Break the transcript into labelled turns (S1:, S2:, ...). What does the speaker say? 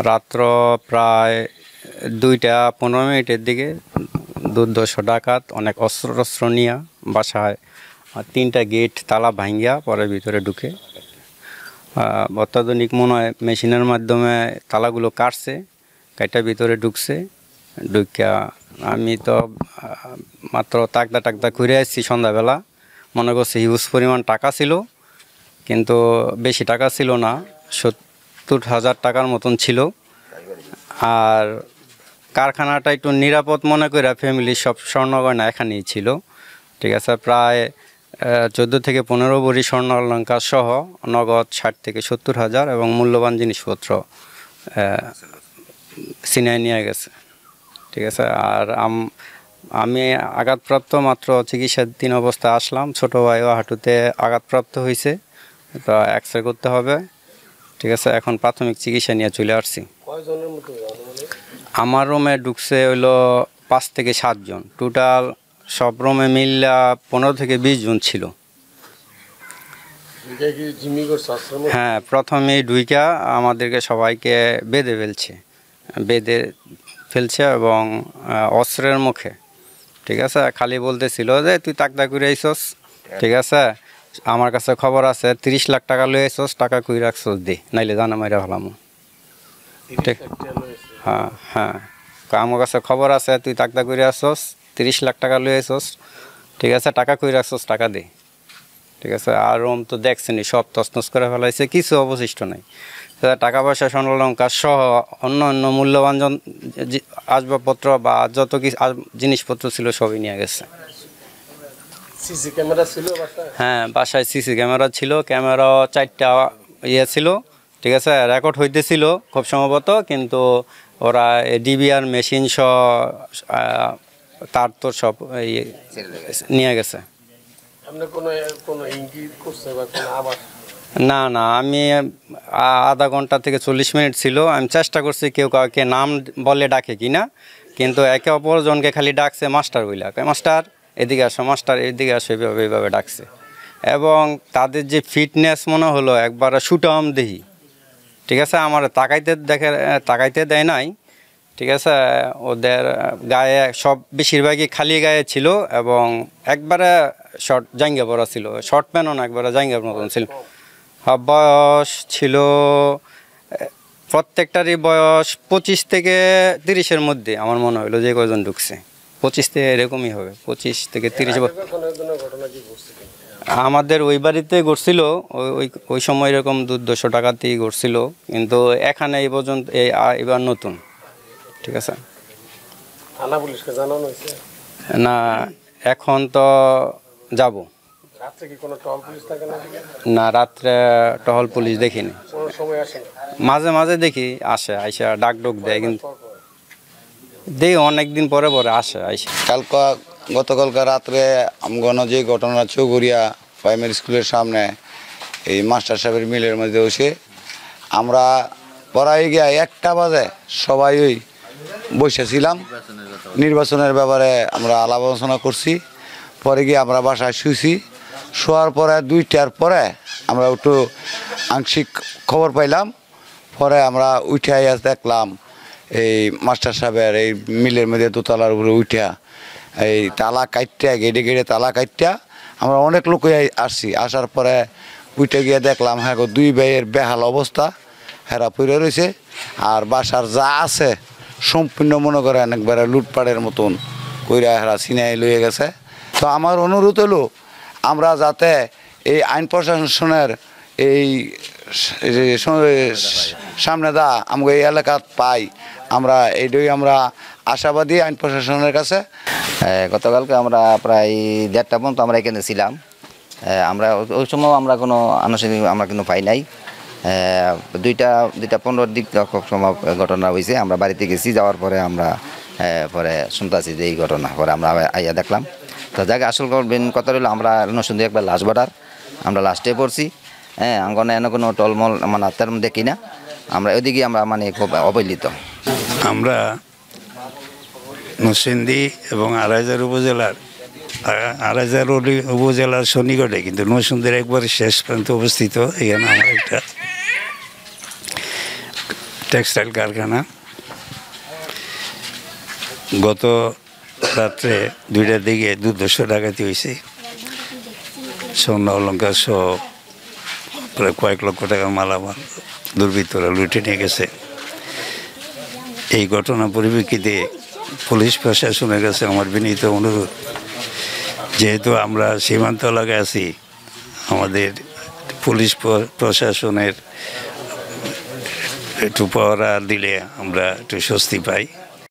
S1: রাত্র প্রায় 2টা 15 মিনিটের দিকে দুর্ধর্ষ ডাকাত অনেক অস্ত্র নিয়ে বাসায় 3টা গেট তালা ভাঙ্গিয়া পরে ভিতরে ঢুকে অত্যাধুনিক মনে হয় মেশিনের মাধ্যমে তালাগুলো কাটছে, কাইটা ভিতরে ঢুকছে। ঢুকিয়া আমি তো মাত্র তাকদা ঘুরে আসছি সন্ধ্যাবেলা, মনে করছি হিউজ পরিমাণ টাকা ছিল, কিন্তু বেশি টাকা ছিল না, 70,000 টাকার মতন ছিল। আর কারখানাটা একটু নিরাপদ মনে করে ফ্যামিলির সব স্বর্ণগয়না এখানেই ছিল, ঠিক আছে। প্রায় 14 থেকে 15 ভরি স্বর্ণ অলঙ্কার সহ নগদ 60 থেকে 70,000 এবং মূল্যবান জিনিসপত্র ছিনিয়ে নিয়ে গেছে, ঠিক আছে। আর আমি আঘাতপ্রাপ্ত, মাত্র চিকিৎসাধীন অবস্থায় আসলাম। ছোটো ভাইও হাঁটুতে আঘাতপ্রাপ্ত হয়েছে, তো এক্সরে করতে হবে, ঠিক আছে। এখন প্রাথমিক চিকিৎসা নিয়ে চলে আসছি। আমার রুমে ঢুকছে হইলো 5 থেকে 7 জন, টোটাল সব রুমে মিল্লা 15 থেকে 20 জন ছিল। হ্যাঁ, প্রথমেই ঢুইকা আমাদেরকে সবাইকে বেঁধে ফেলছে এবং অস্ত্রের মুখে, ঠিক আছে। খালি বলতেছিল যে তুই তাকদা করে আইসস, ঠিক আছে, আমার কাছে খবর আছে 30 লাখ টাকা লই আইসস, টাকা কই রাখছস দে, নাইলে জানা মাইরা ফেলাম। ঠিক, হ্যাঁ, আমার কাছে খবর আছে তুই তাকদা করে আসছস, 30 লাখ টাকা লই আইসস, ঠিক আছে, টাকা কই রাখছস, টাকা দে, ঠিক আছে। আর রুম তো দেখছেনি, সব তছনছ করে ফেলাইছে, কিছু অবশিষ্ট নাই। টাকা পয়সা স্বর্ণালঙ্কার সহ অন্য মূল্যবান আসবাবপত্র বা যত কিছু জিনিসপত্র ছিল সবই নিয়ে গেছে।
S2: সিসি ক্যামেরা ছিল?
S1: হ্যাঁ, বাসায় সিসি ক্যামেরা ছিল, ক্যামেরা 4টা ছিল, ঠিক আছে, রেকর্ড হইতেছিল খুব সম্ভবত, কিন্তু ওরা ডিবিআর মেশিন সহ তার তো সব নিয়ে গেছে। না, আমি আধা ঘন্টা থেকে 40 মিনিট ছিল, আমি চেষ্টা করছি কেউ কাউকে নাম বলে ডাকে কিনা, কিন্তু একে অপরজনকে খালি ডাকছে মাস্টার বইলা, মাস্টার এদিকে আসো, মাস্টার এদিকে আসো, এইভাবে ডাকছে। এবং তাদের যে ফিটনেস মনে হলো একবার সুটাম দেহি, ঠিক আছে। আমার তাকাইতে দেয় নাই, ঠিক আছে। ওদের গায়ে সব বেশিরভাগই খালি গায়ে ছিল এবং একবারে শর্ট জাঙ্গা পরা ছিল, শর্ট প্যান্টও না, একবারে জাঙ্গার মতন ছিল। বয়স ছিল প্রত্যেকটারই বয়স 25 থেকে 30-এর মধ্যে আমার মনে হলো, যে কয়জন ঢুকছে 25 থেকে এরকমই হবে, 25 থেকে 30 বছর। আমাদের ওই বাড়িতে ঘটছিল, ওই সময় এরকম 200 টাকাতেই ঘটছিল, কিন্তু এখানে এই পর্যন্ত এবার নতুন, ঠিক আছে।
S2: থানা পুলিশকে জানানো হয়েছে?
S1: না, এখন তো যাব।
S2: রাত্রে কি কোনো টহল পুলিশ থাকে না?
S1: না, রাত্রে টহল পুলিশ দেখিনি,
S2: কোনো সময় আসে না?
S1: মাঝে দেখি আসে, আইসা ডাক দেয়, কিন্তু দেখি অনেকদিন পরে আসে আইসা।
S3: গতকালকে রাত্রে আমগণ যে ঘটনা চৌগড়িয়া প্রাইমারি স্কুলের সামনে এই মাস্টার সাহেবের মিলের মধ্যে বসে আমরা পড়াই গিয়া 1টা বাজে সবাই ওই বসেছিলাম, নির্বাচনের ব্যাপারে আমরা আলাপ আলোচনা করছি। পরে গিয়ে আমরা বাসায় শুয়েছি, শোয়ার পরে 2টার পরে আমরা একটু আংশিক খবর পাইলাম। পরে আমরা উঠে দেখলাম এই মাস্টার সাহেবের এই মিলের মধ্যে দোতলার উপরে উঠা এই তালা কাটটা গেড়ে তালা কাটটা আমরা অনেক লোক আসছি। আসার পরে উঠে গিয়ে দেখলাম হ্যাঁ 2 ভাইয়ের বেহাল অবস্থা, হেরা পড়ে রয়েছে। আর বাসার যা আছে সম্পূর্ণ মনে করেন একবারে লুটপাটের মতন কইরা হেরা ছিনাই লইয়ে গেছে। তো আমার অনুরোধ হলো আমরা যাতে এই আইন প্রশাসনের এই সামনে আমাকে এই এলাকাত পাই, আমরা এইটাই আমরা আশাবাদী আইন প্রশাসনের কাছে।
S4: গতকালকে আমরা প্রায় 1:30 পর্যন্ত আমরা এখানে ছিলাম। আমরা ওই সময় আমরা কোনো আনুষ্ঠানিক আমরা কিন্তু পাই নাই। 2:15 দিক সময় ঘটনা হয়েছে, আমরা বাড়িতে গেছি, যাওয়ার পরে আমরা পরে শুনতেছি যে এই ঘটনা, পরে আমরা আইয়া দেখলাম। তো জায়গায় আসল কথা হলো আমরা নসুন্দর একবার লাশ বাড়ার আমরা লাস্টে পড়ছি। হ্যাঁ, আঙ্গনে এনে কোনো টলমল মানে তেমন দেখি না, আমরা ওইদিকে আমরা মানে খুব অবহেলিত।
S5: আমরা নরসিংদী এবং আড়াইহাজার উপজেলার সন্নিকটে, কিন্তু নরসিংদীর একবারে শেষ প্রান্তে অবস্থিত। এখানে আমার একটা টেক্সটাইল কারখানা। গত রাত্রে 2টার দিকে দুর্ধর্ষ ডাকাতি হয়েছে, স্বর্ণ অলঙ্কার সহ প্রায় কয়েক লক্ষ টাকা মালামাল দুর্বৃত্তরা লুটে নিয়ে গেছে। এই ঘটনার পরিপ্রেক্ষিতে পুলিশ প্রশাসনের কাছে আমার বিনীত অনুরোধ, যেহেতু আমরা সীমান্ত এলাকায় আছি, আমাদের পুলিশ প্রশাসনের একটু পাহারা দিলে আমরা একটু স্বস্তি পাই।